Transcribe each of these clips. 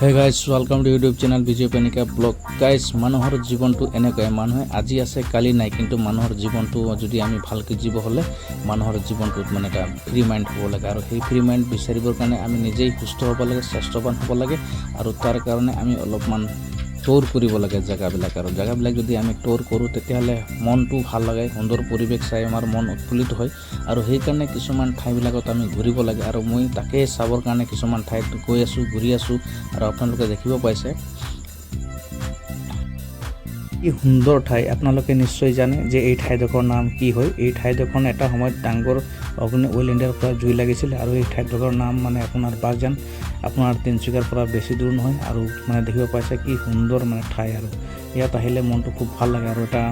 হে guys welcome to YouTube channel Bijoy Penika blog. Guys মানুহৰ জীৱনটো এনেকুৱাই, মানুহে আজি আছে কালি নাই, কিন্তু মানুহৰ জীৱনটো যদি আমি ভালকৈ জীৱ হ'লে মানুহৰ জীৱনটোত মানে এটা ফ্ৰী মাইণ্ড হ'ব লাগে। আৰু সেই ফ্ৰী মাইণ্ড বিচাৰিবৰ কাৰণে আমি নিজেই সুস্থ হ'ব লাগে, স্বাস্থ্যৱান হ'ব লাগে। আৰু তাৰ কাৰণে আমি অলপমান ট'ৰ কৰিব লাগে জেগাবিলাক। আৰু জেগাবিলাক যদি আমি ট'ৰ কৰোঁ তেতিয়াহ'লে মনটো ভাল লাগে, সুন্দৰ পৰিৱেশ চাই আমাৰ মন উৎফুল্লিত হয়। আৰু সেইকাৰণে কিছুমান ঠাইবিলাকত আমি ঘূৰিব লাগে। আৰু মই তাকেই চাবৰ কাৰণে কিছুমান ঠাইত গৈ আছোঁ, ঘূৰি আছোঁ। আৰু আপোনালোকে দেখিব পাইছে কি সুন্দৰ ঠাই। আপোনালোকে নিশ্চয় জানে যে এই ঠাইডোখৰ নাম কি হয়। এই ঠাইডোখৰ এটা সময়ত ডাঙৰ অগ্নি অইল ইণ্ডিয়াৰ পৰা জুই লাগিছিল। আৰু এই ঠাইডোখৰ নাম মানে আপোনাৰ বাগজান, আপোনাৰ তিনিচুকীয়াৰ পৰা বেছি দূৰ নহয়। আৰু মানে দেখিব পাইছে কি সুন্দৰ মানে ঠাই। আৰু ইয়াত আহিলে মনটো খুব ভাল লাগে। আৰু এটা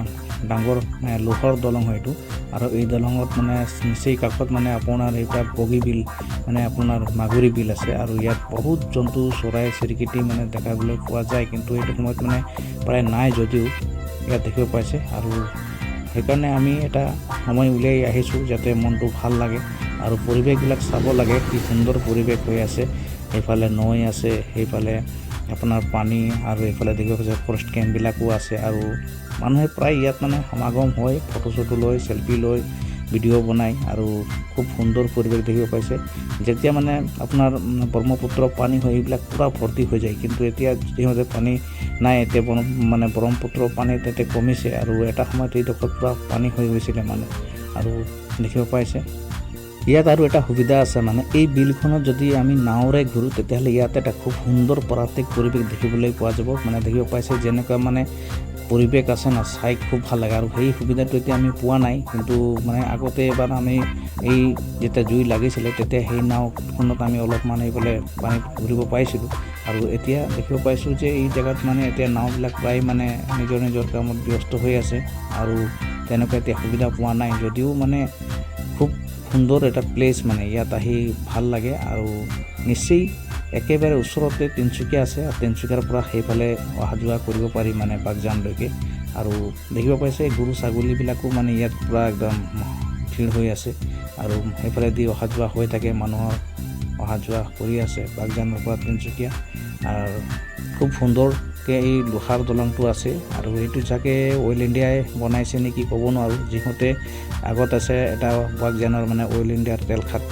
ডাঙৰ মানে লোহৰ দলং হয় এইটো। আৰু এই দলঙত মানে নিচেই কাষত মানে আপোনাৰ এটা বগী বিল, মানে আপোনাৰ মাগুৰী বিল আছে। আৰু ইয়াত বহুত জন্তু চৰাই চিৰিকটি মানে দেখাবলৈ পোৱা যায়, কিন্তু এইটো সময়ত মানে প্ৰায় নাই যদিও ইয়াত দেখিব পাইছে। আৰু সেইকাৰণে আমি এটা সময় উলিয়াই আহিছোঁ যাতে মনটো ভাল লাগে আৰু পৰিৱেশবিলাক চাব লাগে। কি সুন্দৰ পৰিৱেশ হৈ আছে, সেইফালে নৈ আছে, সেইফালে আপোনাৰ পানী, আৰু এইফালে দেখিব পাইছে ফৰেষ্ট কেম্পবিলাকো আছে। আৰু মানুহে প্ৰায় ইয়াত মানে সমাগম হয়, ফটো চটো লৈ, চেলফি লৈ, ভিডিঅ' বনায়। আৰু খুব সুন্দৰ পৰিৱেশ দেখিব পাইছে। যেতিয়া মানে আপোনাৰ ব্ৰহ্মপুত্ৰ পানী হয় এইবিলাক পূৰা ভৰ্তি হৈ যায়, কিন্তু এতিয়া যিহেতু পানী নাই, এতিয়া মানে ব্ৰহ্মপুত্ৰ পানী তাতে কমিছে। আৰু এটা সময়ত এইডোখৰ পূৰা পানী হৈ গৈছিলে মানে। আৰু দেখিব পাইছে ইয়াত আৰু এটা সুবিধা আছে, মানে এই বিলখনত যদি আমি নাৱেৰে ঘূৰোঁ তেতিয়াহ'লে ইয়াত এটা খুব সুন্দৰ প্ৰাকৃতিক পৰিৱেশ দেখিবলৈ পোৱা যাব। মানে দেখিব পাইছে যেনেকুৱা মানে পৰিৱেশ আছে না, চাই খুব ভাল লাগে। আৰু সেই সুবিধাটো এতিয়া আমি পোৱা নাই, কিন্তু মানে আগতে এবাৰ আমি এই যেতিয়া জুই লাগিছিলে তেতিয়া সেই নাওখনত আমি অলপমান এইফালে পানীত ঘূৰিব পাইছিলোঁ। আৰু এতিয়া দেখিব পাইছোঁ যে এই জেগাত মানে এতিয়া নাওবিলাক প্ৰায় মানে নিজৰ নিজৰ কামত ব্যস্ত হৈ আছে। আৰু তেনেকুৱা এতিয়া সুবিধা পোৱা নাই, যদিও মানে খুব সুন্দৰ এটা প্লেচ, মানে ইয়াত আহি ভাল লাগে। আৰু নিশ্চয় একেবাৰে ওচৰতে তিনিচুকীয়া আছে, আৰু তিনিচুকীয়াৰ পৰা সেইফালে অহা যোৱা কৰিব পাৰি মানে বাগজানলৈকে। আৰু দেখিব পাইছে গৰু ছাগলীবিলাকো মানে ইয়াত পূৰা একদম ভিৰ হৈ আছে। আৰু সেইফালেদি অহা যোৱা হৈ থাকে, মানুহৰ অহা যোৱা কৰি আছে বাগজানৰ পৰা তিনিচুকীয়া। আৰু খুব সুন্দৰকৈ এই লোহাৰ দলংটো আছে। আৰু এইটো চাগে অইল ইণ্ডিয়াই বনাইছে নেকি ক'ব নোৱাৰোঁ, যিহঁতে আগত আছে এটা বাগজানৰ মানে অইল ইণ্ডিয়াৰ তেল খাট